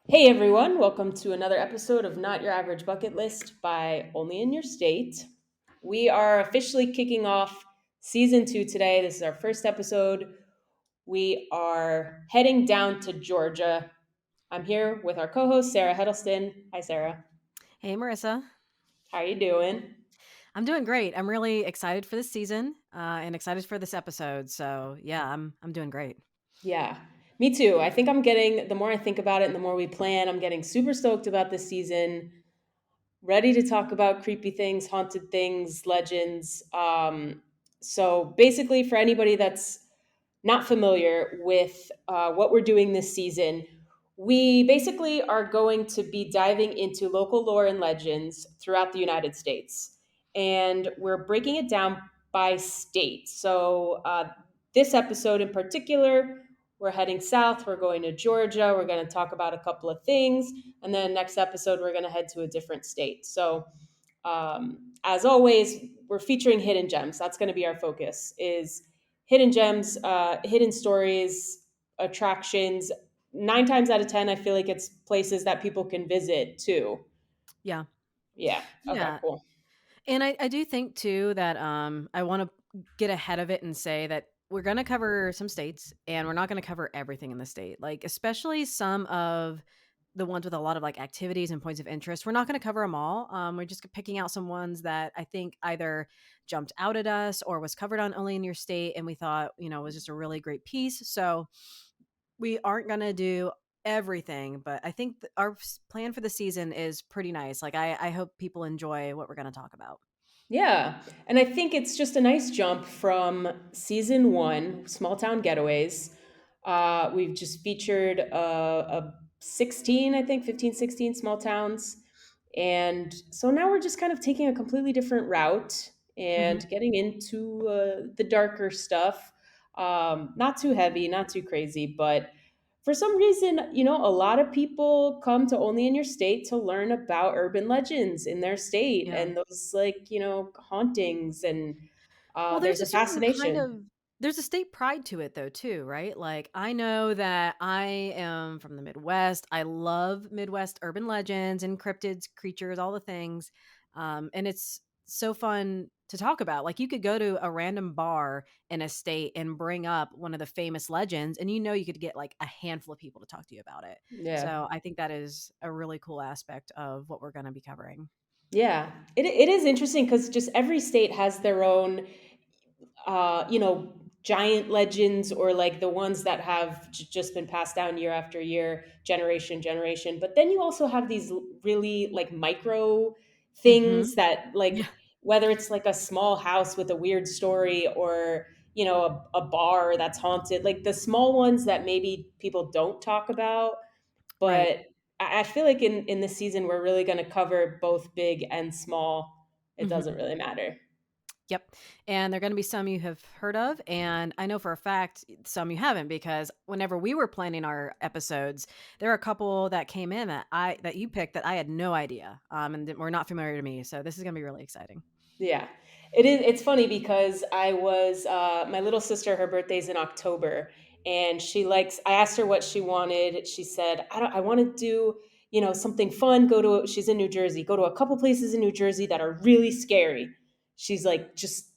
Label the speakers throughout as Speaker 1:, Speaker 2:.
Speaker 1: Hey everyone, welcome to another episode of Not Your Average Bucket List by Only in Your State. We are officially kicking off season 2 today. This is our first episode. We are heading down to Georgia. I'm here with our co host, Sarah Hedleston. Hi, Sarah.
Speaker 2: Hey, Marissa.
Speaker 1: How are you doing?
Speaker 2: I'm doing great. I'm really excited for this season and excited for this episode. So yeah, I'm doing great.
Speaker 1: Yeah, me too. I think I'm getting, the more I think about it and the more we plan, I'm getting super stoked about this season. Ready to talk about creepy things, haunted things, legends. So basically, for anybody that's not familiar with what we're doing this season, we basically are going to be diving into local lore and legends throughout the United States. And we're breaking it down by state. So this episode in particular, we're heading south. We're going to Georgia. We're going to talk about a couple of things. And then next episode, we're going to head to a different state. So as always, we're featuring hidden gems. That's going to be our focus is hidden gems, hidden stories, attractions. 9 times out of 10, I feel like it's places that people can visit too.
Speaker 2: Yeah.
Speaker 1: Yeah. Okay,
Speaker 2: Yeah.
Speaker 1: cool.
Speaker 2: And I do think too that I want to get ahead of it and say that we're going to cover some states and we're not going to cover everything in the state. Like especially some of the ones with a lot of like activities and points of interest. We're not going to cover them all. We're just picking out some ones that I think either jumped out at us or was covered on Only in Your State and we thought, was just a really great piece. So we aren't going to do everything, but I think our plan for the season is pretty nice. Like I hope people enjoy what we're going to talk about.
Speaker 1: Yeah. And I think it's just a nice jump from season 1, Small Town Getaways. We've just featured a 16, I think, 15, 16 small towns. And so now we're just kind of taking a completely different route
Speaker 2: Hmm.
Speaker 1: and getting into the darker stuff. Not too heavy, not too crazy, but for some reason, a lot of people come to Only in Your State to learn about urban legends in their state
Speaker 2: Yeah.
Speaker 1: and those, like, hauntings. And
Speaker 2: Well,
Speaker 1: there's a fascination.
Speaker 2: there's a state pride to it though too, right? Like I know that I am from the Midwest. I love Midwest urban legends and cryptids, creatures, all the things. And it's so fun to talk about. Like you could go to a random bar in a state and bring up one of the famous legends and you could get like a handful of people to talk to you about it.
Speaker 1: Yeah.
Speaker 2: So I think that is a really cool aspect of what we're going to be covering.
Speaker 1: Yeah. It is interesting because just every state has their own giant legends or like the ones that have just been passed down year after year, generation. But then you also have these really like micro things
Speaker 2: Mhm.
Speaker 1: that
Speaker 2: Yeah,
Speaker 1: like whether it's like a small house with a weird story or a bar that's haunted, like the small ones that maybe people don't talk about.
Speaker 2: right.
Speaker 1: But I feel like in this season we're really going to cover both big and small. It
Speaker 2: Mhm.
Speaker 1: doesn't really matter.
Speaker 2: Yep. And there are going to be some you have heard of. And I know for a fact some you haven't because whenever we were planning our episodes, there are a couple that came in that you picked that I had no idea. And that were not familiar to me. So this is going to be really exciting.
Speaker 1: Yeah. It is. It's funny because I was my little sister. Her birthday's in October, and she likes. I asked her what she wanted. She said, "I don't. I want to do something fun. Go to." She's in New Jersey. Go to a couple places in New Jersey that are really scary. She's like, just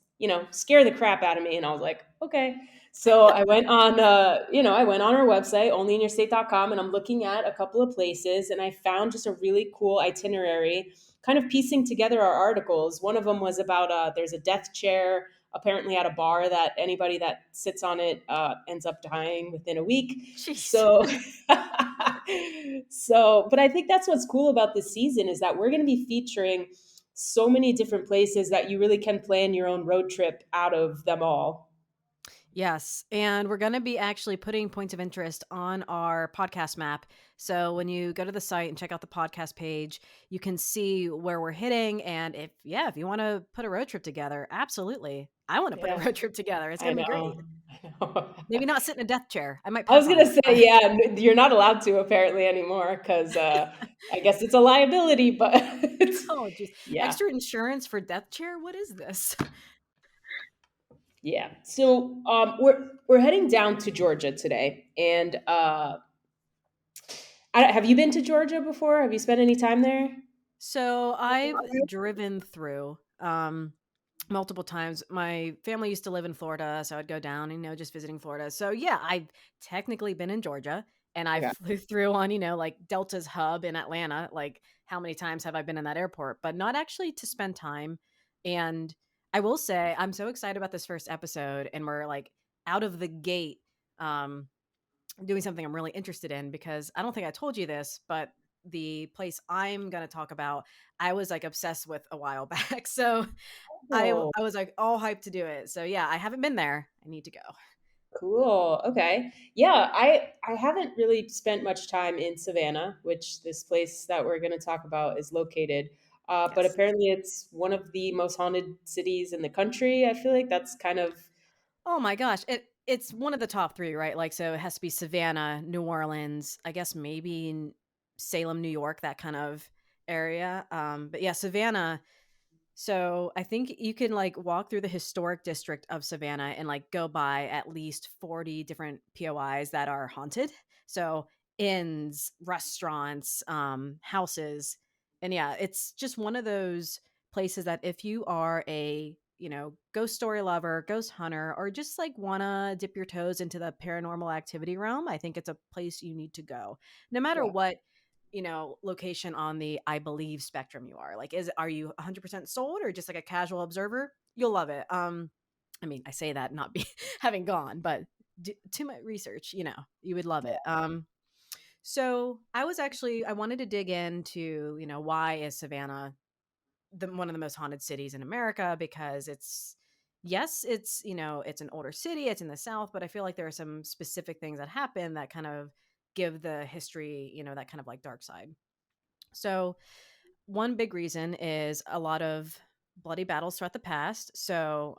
Speaker 1: scare the crap out of me. And I was like, okay. So I went on, I went on our website, onlyinyourstate.com, and I'm looking at a couple of places, and I found just a really cool itinerary kind of piecing together our articles. One of them was about there's a death chair apparently at a bar that anybody that sits on it ends up dying within a week.
Speaker 2: Jeez.
Speaker 1: So, but I think that's what's cool about this season is that we're going to be featuring so many different places that you really can plan your own road trip out of them all.
Speaker 2: Yes, and we're going to be actually putting points of interest on our podcast map. So when you go to the site and check out the podcast page, you can see where we're hitting. And if you want to put a road trip together, absolutely. I want to put a
Speaker 1: Yeah,
Speaker 2: road trip together. It's
Speaker 1: I
Speaker 2: going to be
Speaker 1: know.
Speaker 2: great.
Speaker 1: I know.
Speaker 2: Maybe not sit in a death chair. I might
Speaker 1: I was
Speaker 2: pass on
Speaker 1: gonna
Speaker 2: it.
Speaker 1: say, yeah, you're not allowed to apparently anymore because I guess it's a liability. But
Speaker 2: Oh, geez.
Speaker 1: yeah,
Speaker 2: Extra insurance for death chair? What is this?
Speaker 1: yeah. So we're heading down to Georgia today, and Have you been to Georgia before? Have you spent any time there?
Speaker 2: So I've driven through multiple times. My family used to live in Florida, so I'd go down, just visiting Florida. So yeah, I've technically been in Georgia and I
Speaker 1: Okay.
Speaker 2: flew through on, like Delta's hub in Atlanta. Like how many times have I been in that airport, but not actually to spend time. And I will say I'm so excited about this first episode and we're like out of the gate um doing something I'm really interested in because I don't think I told you this, but the place I'm going to talk about, I was like obsessed with a while back. So
Speaker 1: Oh,
Speaker 2: I was like all hyped to do it. So yeah, I haven't been there. I need to go.
Speaker 1: cool. Okay. Yeah, I haven't really spent much time in Savannah, which this place that we're going to talk about is located. But
Speaker 2: Yes.
Speaker 1: apparently, it's one of the most haunted cities in the country. I feel like that's kind of
Speaker 2: Oh my gosh, it's one of the top 3, right? Like so it has to be Savannah, New Orleans, I guess maybe Salem, New York, that kind of area. But yeah, Savannah. So I think you can like walk through the historic district of Savannah and like go by at least 40 different POIs that are haunted. So inns, restaurants, houses. And yeah, it's just one of those places that if you are a, ghost story lover, ghost hunter, or just like wanna dip your toes into the paranormal activity realm, I think it's a place you need to go. No matter
Speaker 1: yeah.
Speaker 2: what location on the I believe spectrum you are. Like, are you 100% sold or just like a casual observer? You'll love it. I mean, I say that not be having gone, but to my research, you would love it. So I wanted to dig into, why is Savannah one of the most haunted cities in America because yes, it's an older city, it's in the South, but I feel like there are some specific things that happen that kind of give the history, that kind of like dark side. So, one big reason is a lot of bloody battles throughout the past. So,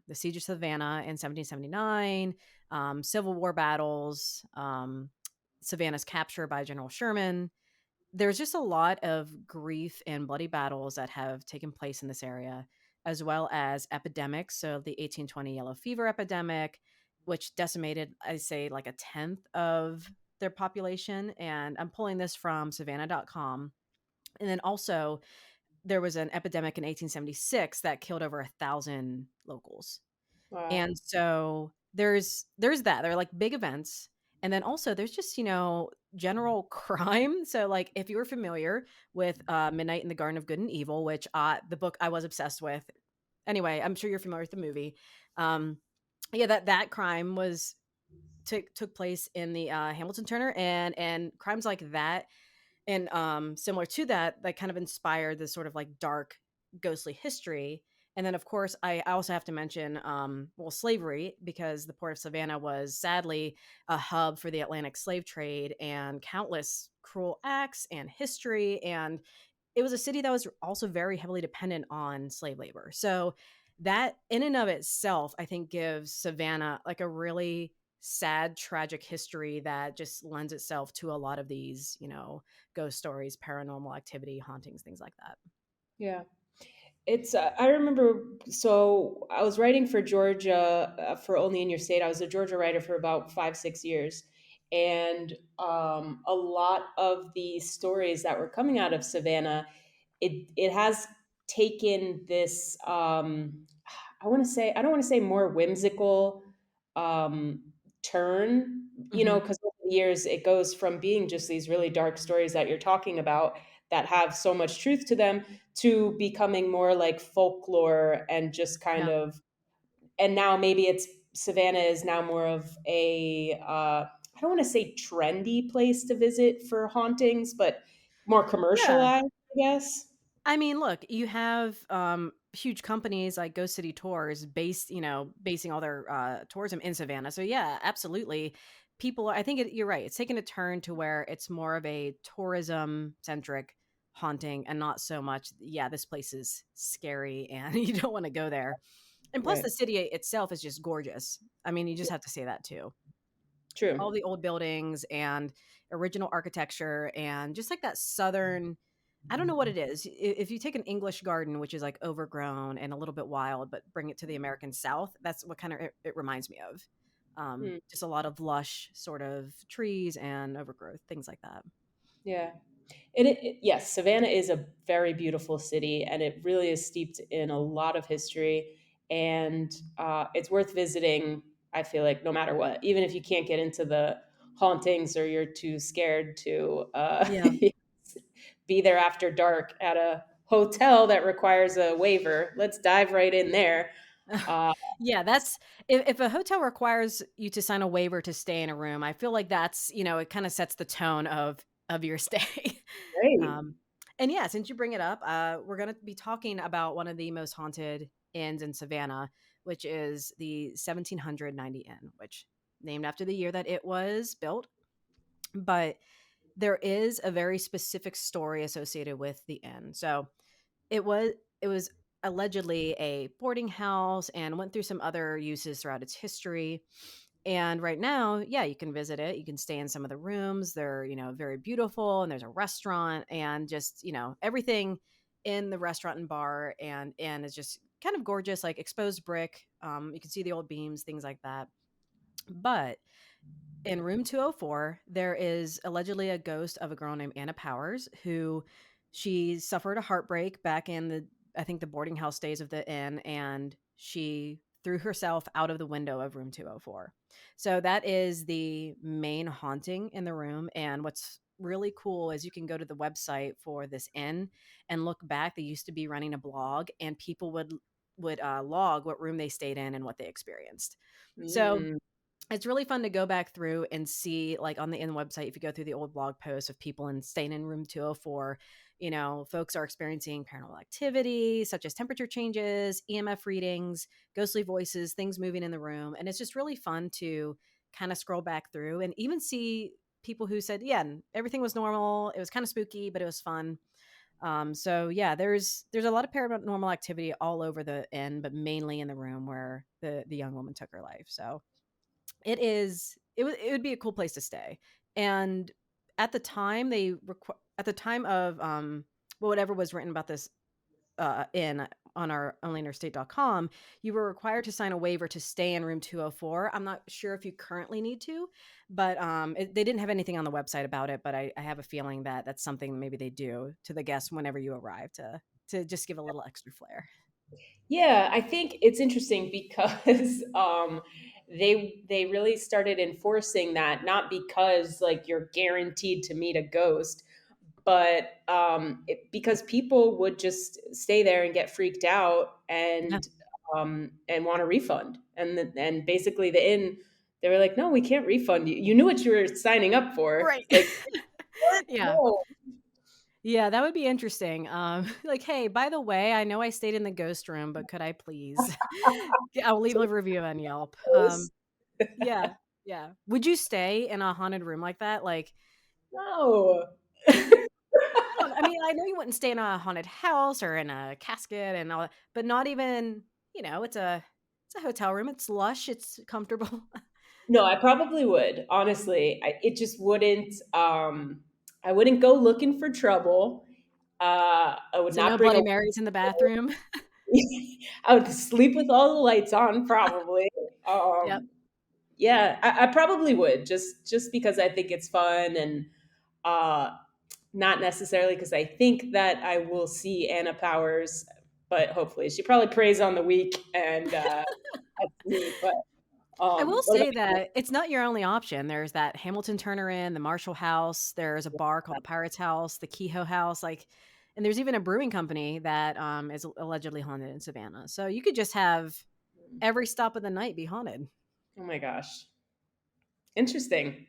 Speaker 2: the Siege of Savannah in 1779, Civil War battles, Savannah's capture by General Sherman. There's just a lot of grief and bloody battles that have taken place in this area, as well as epidemics. So, the 1820 yellow fever epidemic, which decimated, I say, like a tenth of their population. And I'm pulling this from savannah.com. And then also, there was an epidemic in 1876 that killed over 1,000 locals.
Speaker 1: Wow.
Speaker 2: And so there's that. There are like big events. And then also there's just, general crime. So like if you were familiar with Midnight in the Garden of Good and Evil, which the book I was obsessed with. Anyway, I'm sure you're familiar with the movie. Um yeah, that crime took place in the Hamilton Turner and crimes like that and similar to that, that kind of inspired this sort of like dark, ghostly history. And then, of course, I also have to mention, well, slavery, because the port of Savannah was sadly a hub for the Atlantic slave trade and countless cruel acts and history. And it was a city that was also very heavily dependent on slave labor. So that in and of itself, I think gives Savannah like a really sad, tragic history that just lends itself to a lot of these, ghost stories, paranormal activity, hauntings, things like that.
Speaker 1: Yeah. It's I remember, so I was writing for Georgia, for Only in Your State. I was a Georgia writer for about 5 6 years, and a lot of the stories that were coming out of Savannah, it has taken this, I don't want to say more whimsical turn,
Speaker 2: Hmm.
Speaker 1: because over the years it goes from being just these really dark stories that you're talking about that have so much truth to them to becoming more like folklore and just kind
Speaker 2: Yeah.
Speaker 1: of, and now maybe it's Savannah is now more of a I don't want to say trendy place to visit for hauntings, but more
Speaker 2: Yeah.
Speaker 1: commercialized, I guess.
Speaker 2: I mean, look, you have huge companies like Ghost City Tours basing all their tourism in Savannah. So yeah, absolutely. I think you're right. It's taken a turn to where it's more of a tourism centric haunting and not so much, yeah, this place is scary and you don't want to go there. And plus
Speaker 1: Right.
Speaker 2: the city itself is just gorgeous. I mean, you just have to say that too. All
Speaker 1: True.
Speaker 2: the old buildings and original architecture and just like that southern, I don't know what it is. If you take an English garden, which is like overgrown and a little bit wild, but bring it to the American South, that's what kind of it reminds me of.
Speaker 1: Hmm.
Speaker 2: Just a lot of lush sort of trees and overgrowth, things like that.
Speaker 1: Yeah. Yes, Savannah is a very beautiful city, and it really is steeped in a lot of history. And it's worth visiting, I feel like, no matter what, even if you can't get into the hauntings or you're too scared to
Speaker 2: Yeah.
Speaker 1: be there after dark at a hotel that requires a waiver. Let's dive right in there. Uh,
Speaker 2: Yeah, that's if a hotel requires you to sign a waiver to stay in a room, I feel like that's, it kinda sets the tone of your stay.
Speaker 1: Great.
Speaker 2: Um, and yeah, since you bring it up, we're gonna be talking about one of the most haunted inns in Savannah, which is the 1790 Inn, which named after the year that it was built. But there is a very specific story associated with the inn. So it was allegedly a boarding house and went through some other uses throughout its history. And right now, yeah, you can visit it. You can stay in some of the rooms. They're, very beautiful, and there's a restaurant and just, everything in the restaurant and bar and is just kind of gorgeous, like exposed brick. You can see the old beams, things like that. But in room 204, there is allegedly a ghost of a girl named Anna Powers who she suffered a heartbreak back in I think the boarding house days of the inn, and she threw herself out of the window of room 204. So that is the main haunting in the room. And what's really cool is you can go to the website for this inn and look back. They used to be running a blog, and people would log what room they stayed in and what they experienced. So
Speaker 1: Mm,
Speaker 2: it's really fun to go back through and see, like, on the inn website, if you go through the old blog posts of people in staying in room 204, folks are experiencing paranormal activity such as temperature changes, EMF readings, ghostly voices, things moving in the room. And it's just really fun to kind of scroll back through and even see people who said, yeah, everything was normal. It was kind of spooky, but it was fun. So yeah, there's a lot of paranormal activity all over the inn, but mainly in the room where the young woman took her life. So it would be a cool place to stay. And at the time at the time of whatever was written about this in on our onlyinerstate.com, you were required to sign a waiver to stay in room 204. I'm not sure if you currently need to, but they didn't have anything on the website about it. But I have a feeling that that's something maybe they do to the guests whenever you arrive to just give a little extra flair.
Speaker 1: yeah, I think it's interesting because they really started enforcing that, not because like you're guaranteed to meet a ghost, but because people would just stay there and get freaked out
Speaker 2: Yeah.
Speaker 1: and want a refund, and basically the inn, they were like, no, we can't refund you. You knew what you were signing up for.
Speaker 2: Right.
Speaker 1: Like, what?
Speaker 2: Yeah.
Speaker 1: No.
Speaker 2: Yeah, that would be interesting. Like, "Hey, by the way, I know I stayed in the ghost room, but could I please" I'll leave a
Speaker 1: So
Speaker 2: review on Yelp.
Speaker 1: gross.
Speaker 2: Yeah, yeah. Would you stay in a haunted room like that? Like,
Speaker 1: No.
Speaker 2: I don't know. I mean, I know you wouldn't stay in a haunted house or in a casket and all that, but not even, it's a hotel room. It's lush, it's comfortable.
Speaker 1: No, I probably would. Honestly, it just wouldn't. I wouldn't go looking for trouble. I would
Speaker 2: So
Speaker 1: not
Speaker 2: no
Speaker 1: bring a.
Speaker 2: Bloody Marys in the bathroom.
Speaker 1: I would sleep with all the lights on, probably.
Speaker 2: Yep.
Speaker 1: Yeah, I probably would just because I think it's fun and uh, not necessarily because I think that I will see Anna Powers, but hopefully she probably preys on the weak and that's me. But
Speaker 2: I will
Speaker 1: what about
Speaker 2: say
Speaker 1: you?
Speaker 2: that it's not your only option. There's that Hamilton Turner Inn, the Marshall House. There's a bar called the Pirates House, the Kehoe House, and there's even a brewing company that is allegedly haunted in Savannah. So you could just have every stop of the night be haunted.
Speaker 1: Oh my gosh, interesting.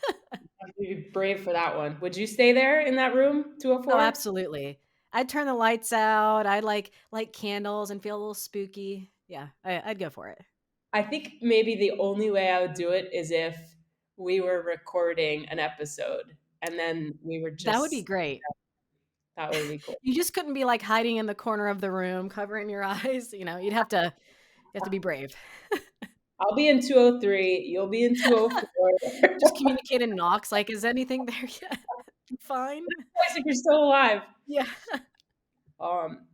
Speaker 1: Have to be brave for that one. Would you stay there in that room,
Speaker 2: Oh,
Speaker 1: 204?
Speaker 2: absolutely. I'd turn the lights out. I'd like candles and feel a little spooky. Yeah, I'd go for it.
Speaker 1: I think maybe the only way I would do it is if we were recording an episode and then we were
Speaker 2: That would be
Speaker 1: just,
Speaker 2: great.
Speaker 1: that would be cool.
Speaker 2: You just couldn't be like hiding in the corner of the room, covering your eyes. You have to be brave.
Speaker 1: I'll be in 203, you'll be in 204.
Speaker 2: Just communicate in knocks, like, "Is anything there yet? Fine?"
Speaker 1: If you're still alive.
Speaker 2: Yeah.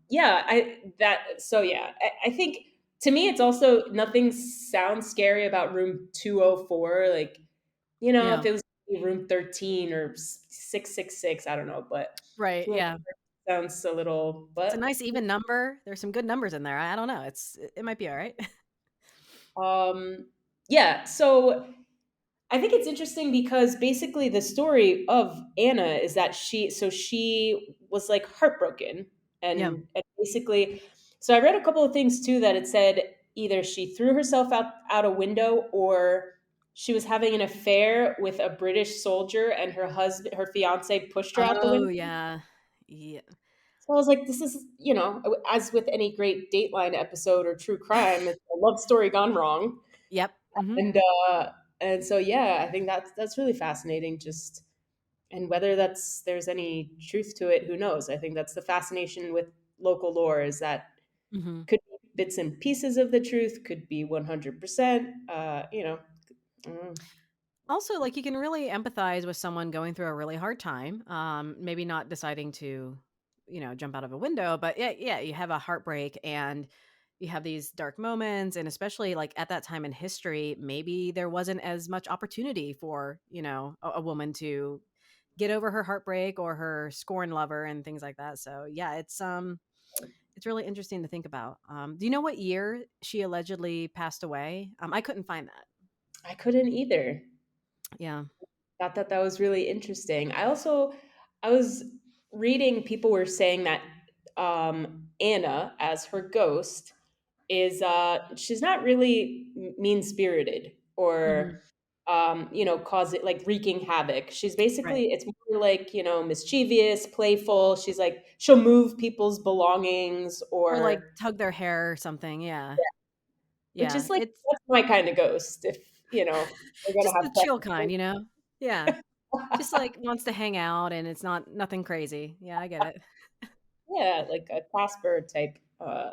Speaker 1: Yeah, I think to me it's also nothing sounds scary about room 204. Like, if
Speaker 2: Yeah.
Speaker 1: it was room 13 or 666. I don't know, but
Speaker 2: Right, yeah.
Speaker 1: sounds a little,
Speaker 2: It's a
Speaker 1: but
Speaker 2: nice even number. There's some good numbers in there. I don't know. It might be alright.
Speaker 1: um, yeah. So I think it's interesting because basically the story of Anna is that she was like heartbroken
Speaker 2: Yeah.
Speaker 1: and basically, so I read a couple of things too that it said either she threw herself out a window or she was having an affair with a British soldier and her fiance pushed her out the
Speaker 2: Oh,
Speaker 1: window.
Speaker 2: yeah. Yeah.
Speaker 1: So I was like, this is, as with any great Dateline episode or true crime, it's a love story gone wrong.
Speaker 2: Yep. Mhm.
Speaker 1: And and so yeah, I think that's really fascinating. Just and whether there's any truth to it, who knows? I think that's the fascination with local lore is that
Speaker 2: Mhm.
Speaker 1: could be bits and pieces of the truth, could be 100%. I don't know.
Speaker 2: Also, like, you can really empathize with someone going through a really hard time, maybe not deciding to, jump out of a window, but yeah, you have a heartbreak and you have these dark moments, and especially, like, at that time in history, maybe there wasn't as much opportunity for, a woman to get over her heartbreak or her scorn lover and things like that, so, yeah, it's really interesting to think about. Do you know what year she allegedly passed away? I couldn't find that.
Speaker 1: I couldn't either.
Speaker 2: Yeah.
Speaker 1: Thought that was really interesting. I was reading people were saying that Anna as her ghost is she's not really mean spirited or
Speaker 2: Mhm.
Speaker 1: cause it like wreaking havoc. She's
Speaker 2: Right.
Speaker 1: basically it's more like mischievous, playful. She's like she'll move people's belongings
Speaker 2: Or, like,
Speaker 1: or
Speaker 2: tug their hair or something, yeah.
Speaker 1: which
Speaker 2: Yeah,
Speaker 1: is like
Speaker 2: it's
Speaker 1: that's my kind of ghost. If we're gonna
Speaker 2: just
Speaker 1: have
Speaker 2: the chill kind,
Speaker 1: sex.
Speaker 2: you know? Yeah. Just, like, wants to hang out and it's not nothing crazy. Yeah, I get it.
Speaker 1: Yeah, like a Casper type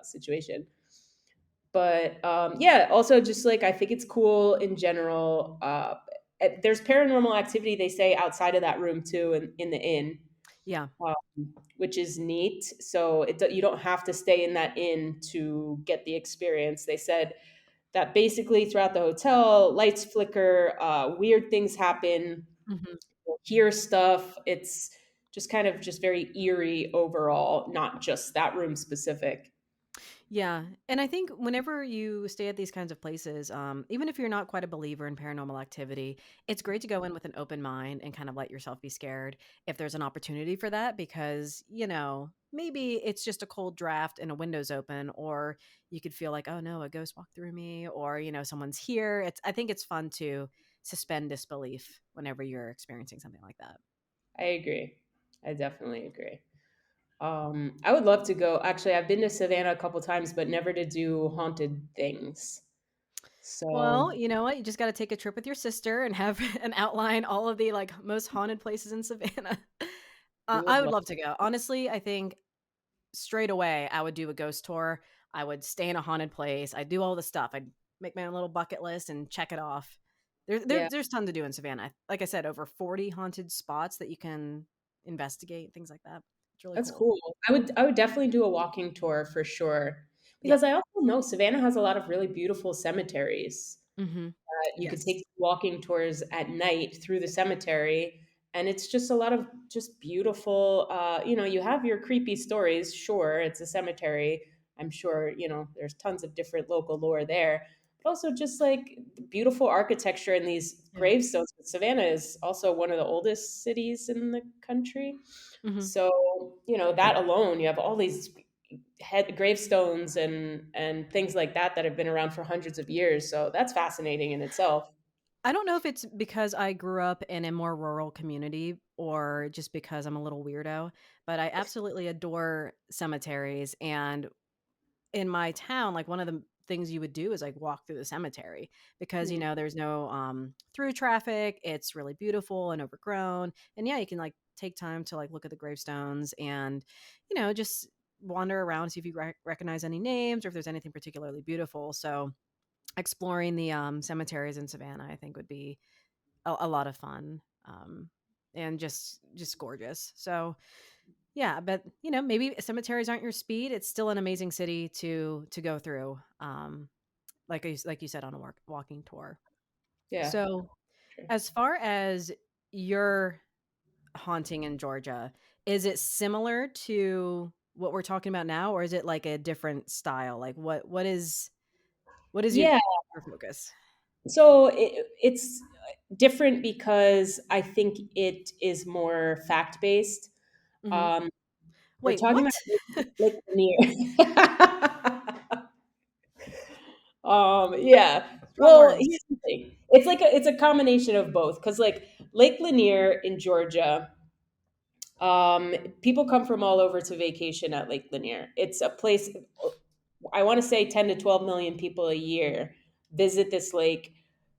Speaker 1: situation. But yeah, also just like I think it's cool in general. There's paranormal activity they say outside of that room too, in the inn,
Speaker 2: Yeah.
Speaker 1: um, which is neat. So you don't have to stay in that inn to get the experience. They said that basically throughout the hotel, lights flicker, weird things happen,
Speaker 2: Mhm.
Speaker 1: you'll hear stuff. It's just kind of just very eerie overall, not just that room specific.
Speaker 2: Yeah, and I think whenever you stay at these kinds of places, even if you're not quite a believer in paranormal activity, it's great to go in with an open mind and kind of let yourself be scared if there's an opportunity for that, because, maybe it's just a cold draft and a window's open, or you could feel like, oh no, a ghost walked through me, or, someone's here. I think it's fun to suspend disbelief whenever you're experiencing something like that.
Speaker 1: I agree. I definitely agree. I would love to go. Actually, I've been to Savannah a couple times, but never to do haunted things.
Speaker 2: Well,
Speaker 1: So
Speaker 2: you know what? You just gotta take a trip with your sister and have and outline all of the, like, most haunted places in Savannah.
Speaker 1: we would
Speaker 2: I would
Speaker 1: love.
Speaker 2: love to go. Honestly, I think straight away, I would do a ghost tour. I would stay in a haunted place. I'd do all the stuff. I'd make my own little bucket list and check it off.
Speaker 1: Yeah,
Speaker 2: There's tons to do in Savannah. Like I said, over 40 haunted spots that you can investigate, things like that. It's really
Speaker 1: that's
Speaker 2: cool.
Speaker 1: cool. I would definitely do a walking tour for sure
Speaker 2: Yeah.
Speaker 1: because I also know Savannah has a lot of really beautiful cemeteries.
Speaker 2: Mhm.
Speaker 1: You could
Speaker 2: Yes.
Speaker 1: take walking tours at night through the cemetery, and it's just a lot of just beautiful. You have your creepy stories. Sure, it's a cemetery. I'm sure there's tons of different local lore there, but also just like beautiful architecture and these
Speaker 2: Yeah.
Speaker 1: gravestones. Savannah is also one of the oldest cities in the country,
Speaker 2: Mhm.
Speaker 1: so that alone, you have all these head gravestones and things like that have been around for hundreds of years. So that's fascinating in itself.
Speaker 2: I don't know if it's because I grew up in a more rural community or just because I'm a little weirdo, but I absolutely adore cemeteries. And in my town, like, one of the things you would do is like walk through the cemetery because,
Speaker 1: Mm,
Speaker 2: there's no through traffic. It's really beautiful and overgrown. And yeah, you can like take time to like look at the gravestones and, just wander around, see if you recognize any names or if there's anything particularly beautiful. So exploring the cemeteries in Savannah, I think, would be a lot of fun, and just gorgeous. So yeah, but maybe cemeteries aren't your speed. It's still an amazing city to go through. Like you said, on a walking tour.
Speaker 1: yeah,
Speaker 2: So
Speaker 1: sure.
Speaker 2: as far as your haunting in Georgia, is it similar to what we're talking about now, or is it like a different style? Like what is
Speaker 1: Yeah.
Speaker 2: your focus?
Speaker 1: So it's different because I think it is more fact based.
Speaker 2: Mhm.
Speaker 1: Um, we're
Speaker 2: Wait,
Speaker 1: talking
Speaker 2: what?
Speaker 1: about Lake Lanier. Yeah.
Speaker 2: Strong
Speaker 1: Well,
Speaker 2: words.
Speaker 1: here's the thing. It's a combination of both because like Lake Lanier in Georgia, people come from all over to vacation at Lake Lanier. It's a place, I want to say 10 to 12 million people a year visit this lake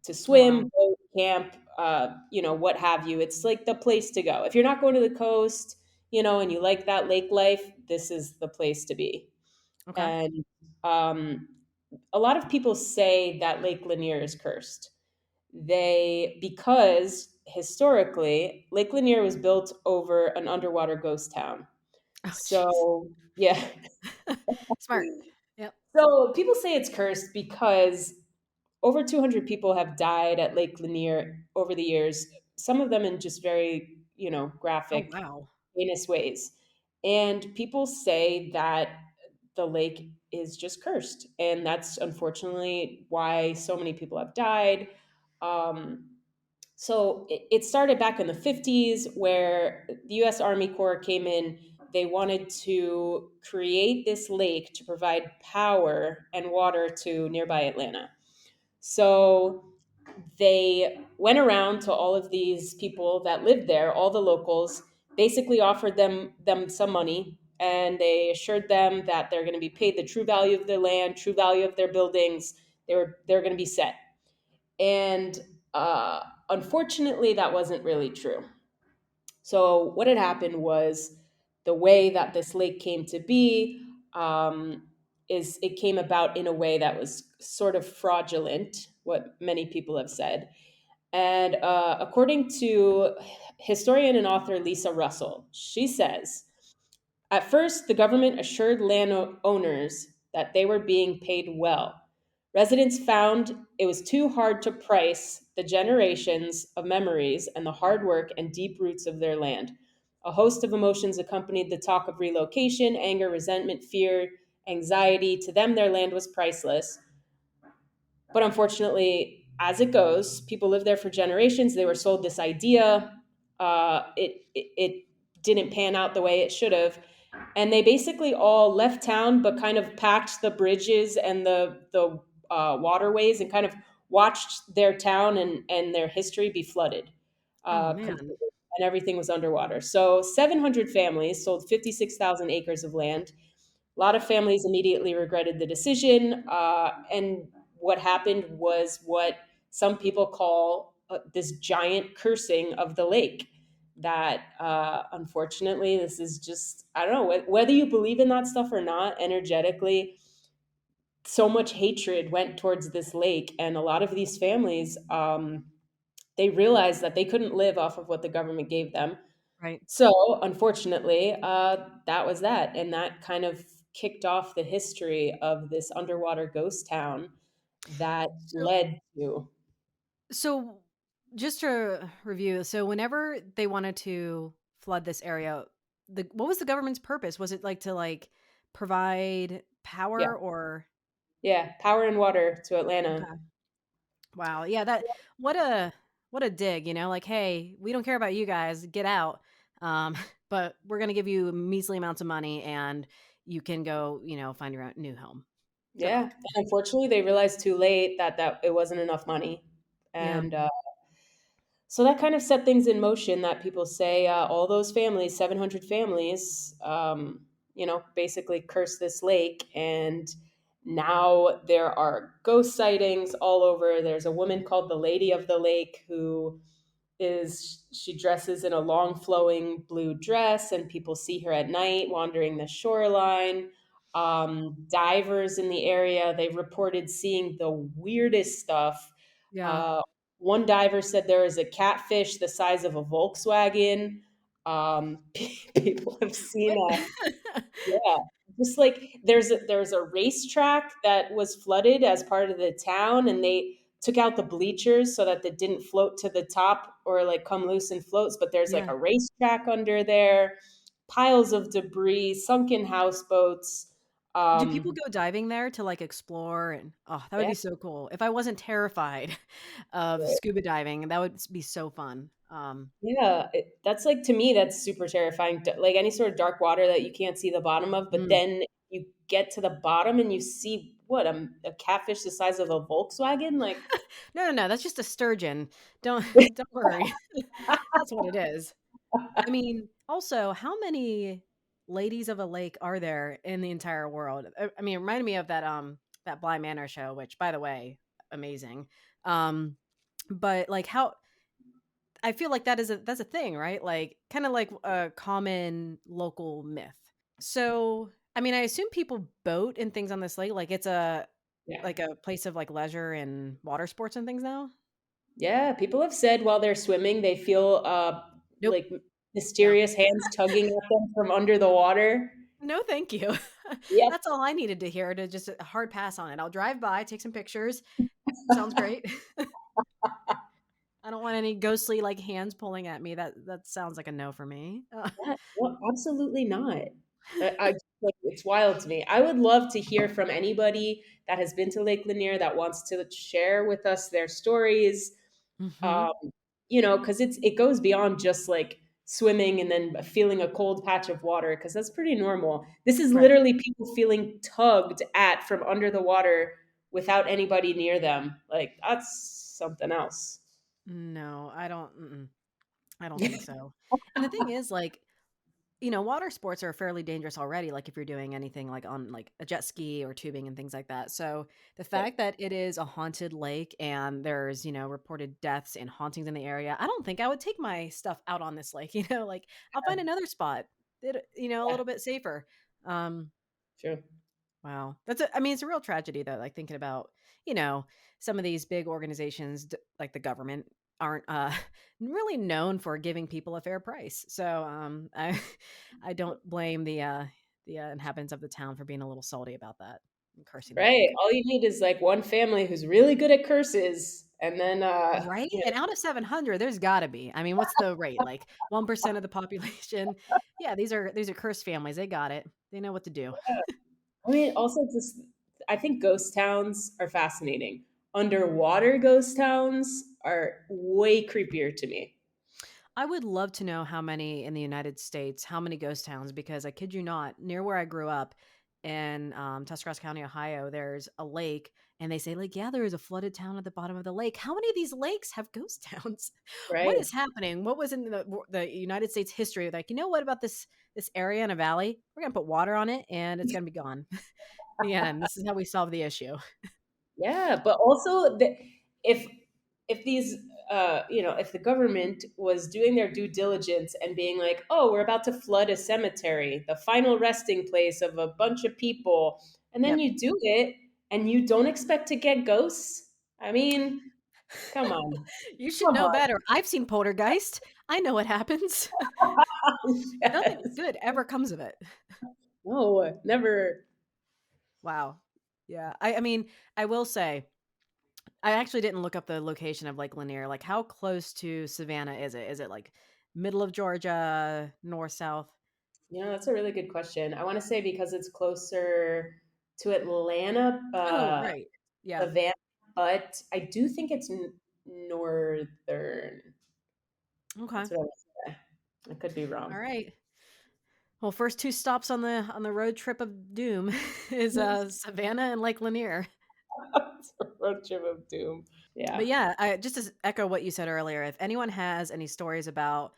Speaker 1: to
Speaker 2: Oh, wow.
Speaker 1: swim, boat, camp, what have you. It's like the place to go. If you're not going to the coast, and you like that lake life, this is the place to be.
Speaker 2: Okay.
Speaker 1: And um, a lot of people say that Lake Lanier is cursed. Because historically, Lake Lanier was built over an underwater ghost town.
Speaker 2: Oh, jeez.
Speaker 1: So, yeah.
Speaker 2: Smart. Yep.
Speaker 1: So people say it's cursed because over 200 people have died at Lake Lanier over the years, some of them in just very,
Speaker 2: Oh,
Speaker 1: graphic,
Speaker 2: wow.
Speaker 1: heinous ways. And people say that the lake is just cursed. And that's unfortunately why so many people have died. Um, so it started back in the 50s where the US Army Corps came in. They wanted to create this lake to provide power and water to nearby Atlanta. So they went around to all of these people that lived there, all the locals, basically offered them some money, and they assured them that they're going to be paid the true value of their land, true value of their buildings. They're going to be set. And unfortunately, that wasn't really true. So what had happened was the way that this lake came to be is it came about in a way that was sort of fraudulent, what many people have said. And according to historian and author Lisa Russell, she says, at first, the government assured landowners that they were being paid well. Residents found it was too hard to price the generations of memories and the hard work and deep roots of their land. A host of emotions accompanied the talk of relocation: anger, resentment, fear, anxiety. To them, their land was priceless. But unfortunately, as it goes, people lived there for generations. They were sold this idea. It didn't pan out the way it should have, and they basically all left town, but kind of packed the bridges and the waterways, and kind of watched their town and their history be flooded
Speaker 2: Oh, man.
Speaker 1: completely, and everything was underwater. So 700 families sold 56,000 acres of land. A lot of families immediately regretted the decision. And what happened was what some people call this giant cursing of the lake. That unfortunately, this is just, I don't know, whether you believe in that stuff or not, energetically, so much hatred went towards this lake. And a lot of these families, they realized that they couldn't live off of what the government gave them,
Speaker 2: Right.
Speaker 1: so, unfortunately, that was that, and that kind of kicked off the history of this underwater ghost town that
Speaker 2: So
Speaker 1: led to.
Speaker 2: so just to review, so whenever they wanted to flood this area, what was the government's purpose? Was it like to like provide
Speaker 1: Yeah,
Speaker 2: power or
Speaker 1: yeah, power and water to Atlanta.
Speaker 2: okay. Wow. Yeah, what a what a dig, like, hey, we don't care about you guys, get out. Um, but we're gonna give you measly amounts of money and you can go, find your own new home. Good
Speaker 1: Yeah,
Speaker 2: luck.
Speaker 1: and unfortunately, they realized too late that it wasn't enough money,
Speaker 2: Yeah.
Speaker 1: and so that kind of set things in motion. That people say all those families, 700 families, basically cursed this lake, and now there are ghost sightings all over. There's a woman called the Lady of the Lake who she dresses in a long flowing blue dress, and people see her at night wandering the shoreline. Divers in the area, they've reported seeing the weirdest stuff.
Speaker 2: Yeah.
Speaker 1: uh, One diver said there is a catfish the size of a Volkswagen. People have seen
Speaker 2: What?
Speaker 1: yeah, just like there's a racetrack that was flooded as part of the town, and took out the bleachers so that they didn't float to the top or like come loose and floats, but there's like
Speaker 2: Yeah.
Speaker 1: a racetrack under there, piles of debris, sunken houseboats.
Speaker 2: Do people
Speaker 1: Um,
Speaker 2: go diving there to, like, explore and oh, that would
Speaker 1: yeah,
Speaker 2: be so cool. If I wasn't terrified of scuba diving, that would be so fun.
Speaker 1: yeah, that's like to me that's super terrifying. Like any sort of dark water that you can't see the bottom of, but
Speaker 2: Mm.
Speaker 1: then you get to the bottom and you see what a catfish the size of a Volkswagen. Like,
Speaker 2: No, no, no, that's just a sturgeon. Don't don't worry. That's what it is. I mean, also, how many ladies of a lake are there in the entire world? I mean, it reminded me of that Bly Manor show, which, by the way, amazing. Um, but like how I feel like that's a thing, right? Like kind of like a common local myth. So, I mean, I assume people boat and things on this lake. Like it's a
Speaker 1: yeah,
Speaker 2: like a place of like leisure and water sports and things now.
Speaker 1: yeah. People have said while they're swimming, they feel
Speaker 2: Nope.
Speaker 1: like
Speaker 2: No.
Speaker 1: mysterious hands tugging at them from under the water.
Speaker 2: No, thank you.
Speaker 1: Yep.
Speaker 2: That's all I needed to hear to just a hard pass on it. I'll drive by, take some pictures. Sounds great. I don't want any ghostly like hands pulling at me. That sounds like a no for me.
Speaker 1: Yeah, well, absolutely not. I like, it's wild to me. I would love to hear from anybody that has been to Lake Lanier that wants to share with us their stories.
Speaker 2: Mhm.
Speaker 1: Um, because it goes beyond just like swimming and then feeling a cold patch of water, because that's pretty normal. This is
Speaker 2: Right.
Speaker 1: literally people feeling tugged at from under the water without anybody near them. Like that's something else.
Speaker 2: No, I don't think so. And the thing is like water sports are fairly dangerous already, like if you're doing anything like on like a jet ski or tubing and things like that. So the
Speaker 1: Yep.
Speaker 2: fact that it is a haunted lake and there's, reported deaths and hauntings in the area, I don't think I would take my stuff out on this lake, like I'll find another spot that, a
Speaker 1: Yeah,
Speaker 2: little bit safer. Um,
Speaker 1: true.
Speaker 2: wow. I mean, it's a real tragedy though, like thinking about, you know, some of these big organizations like the government aren't really known for giving people a fair price. So, I I don't blame the inhabitants of the town for being a little salty about that and cursing the
Speaker 1: Right.
Speaker 2: lake.
Speaker 1: All you need is like one family who's really good at curses, and then
Speaker 2: Right? And out of 700, there's got to be. I mean, what's the rate? Like 1% of the population. Yeah, these are cursed families. They got it. They know what to do.
Speaker 1: I mean, also just I think ghost towns are fascinating. Underwater ghost towns are way creepier to me.
Speaker 2: I would love to know how many in the United States, how many ghost towns, because I kid you not, near where I grew up in Tuscarawas County, Ohio, there's a lake, and they say, like, yeah, there is a flooded town at the bottom of the lake. How many of these lakes have ghost towns? What
Speaker 1: Right.
Speaker 2: is happening? What was in the United States history? Like, what about this area in a valley? We're gonna put water on it, and it's gonna be gone. The end. This is how we solve the issue.
Speaker 1: Yeah, but also if if these if the government was doing their due diligence and being like, "Oh, we're about to flood a cemetery, the final resting place of a bunch of people," and then
Speaker 2: Yep.
Speaker 1: you do it and you don't expect to get ghosts? I mean, come on.
Speaker 2: You should
Speaker 1: Come
Speaker 2: know
Speaker 1: on.
Speaker 2: better. I've seen Poltergeist. I know what happens. Nothing
Speaker 1: Yes.
Speaker 2: good ever comes of it.
Speaker 1: No, never.
Speaker 2: Wow. Yeah. I mean, I will say, I actually didn't look up the location of Lake Lanier. Like, how close to Savannah is it? Is it like middle of Georgia, north, south?
Speaker 1: That's a really good question. I want to say because it's closer to Atlanta,
Speaker 2: Oh, right. Yeah.
Speaker 1: Savannah, but I do think it's northern.
Speaker 2: Okay.
Speaker 1: That's what I would say. I could be
Speaker 2: All
Speaker 1: wrong.
Speaker 2: right. Well, first two stops on the road trip of doom is Savannah and Lake Lanier.
Speaker 1: It's a road trip of doom.
Speaker 2: But
Speaker 1: Yeah,
Speaker 2: yeah, just to echo what you said earlier, if anyone has any stories about,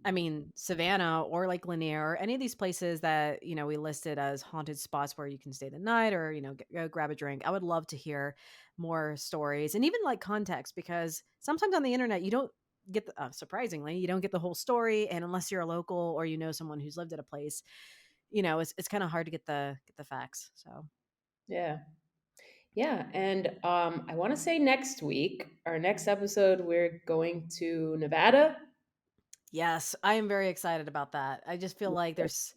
Speaker 2: I mean, Savannah or Lake Lanier or any of these places that, we listed as haunted spots where you can stay the night or, go grab a drink, I would love to hear more stories and even like context because sometimes on the internet, you don't get surprisingly, you don't get the whole story. And unless you're a local or you know someone who's lived at a place, it's kind of hard to get the facts. So
Speaker 1: yeah, yeah. And I want to say next week, our next episode, we're going to Nevada.
Speaker 2: yes, I am very excited about that. I just feel like there's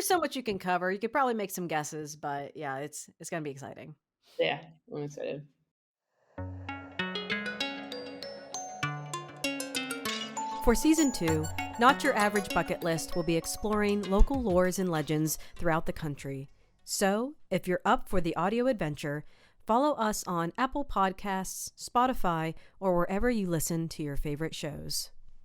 Speaker 2: so much you can cover. You could probably make some guesses, but yeah, it's gonna be exciting.
Speaker 1: Yeah, I'm excited.
Speaker 2: For Season 2, Not Your Average Bucket List will be exploring local lores and legends throughout the country. So, if you're up for the audio adventure, follow us on Apple Podcasts, Spotify, or wherever you listen to your favorite shows.